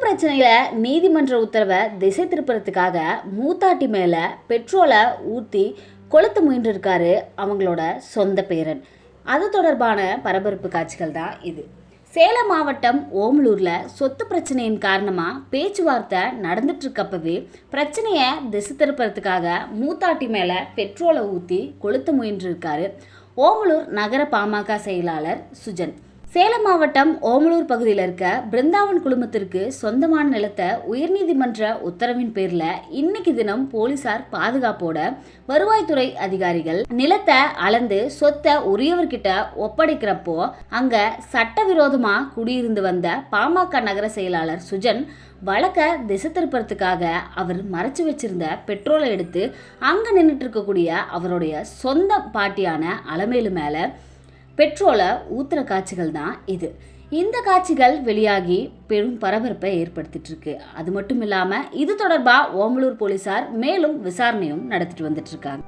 பிரச்சனையில நீதிமன்ற உத்தரவை திசை திருப்புறதுக்காக மூத்தாட்டி மேல பெட்ரோலை ஊற்றி கொளுத்த முயன்றிருக்காரு அவங்களோட சொந்த பேரன். அது தொடர்பான பரபரப்பு காட்சிகள் தான் இது. சேலம் மாவட்டம் ஓமலூர்ல சொத்து பிரச்சனையின் காரணமா பேச்சுவார்த்தை நடந்துட்டு இருக்கப்பவே பிரச்சனையை திசை திருப்புறதுக்காக மூத்தாட்டி மேல பெட்ரோலை ஊற்றி கொளுத்த முயன்றிருக்காரு ஓமலூர் நகர பாமக செயலாளர் சுஜன். சேலம் மாவட்டம் ஓமலூர் பகுதியில் இருக்க பிருந்தாவன் குழுமத்திற்கு சொந்தமான நிலத்தை உயர்நீதிமன்ற உத்தரவின் பேர்ல இன்னைக்கு தினம் போலீசார் பாதுகாப்போட வருவாய்த்துறை அதிகாரிகள் நிலத்தை அளந்து சொத்தை உரியவர்கிட்ட ஒப்படைக்கிறப்போ அங்க சட்டவிரோதமா குடியிருந்து வந்த பாமக நகர செயலாளர் சுஜன் வழக்கை திசை திருப்பறதுக்காக அவர் மறைச்சு வச்சிருந்த பெட்ரோலை எடுத்து அங்க நின்றுட்டு இருக்கக்கூடிய அவருடைய சொந்த பாட்டியான அலமேலு மேல பெட்ரோலை ஊத்துற காட்சிகள் தான் இது. இந்த காட்சிகள் வெளியாகி பெரும் பரபரப்பை ஏற்படுத்திட்டு இருக்கு. அது மட்டும் இல்லாம இது தொடர்பா ஓமலூர் போலீசார் மேலும் விசாரணையும் நடத்திட்டு வந்துட்டு இருக்காங்க.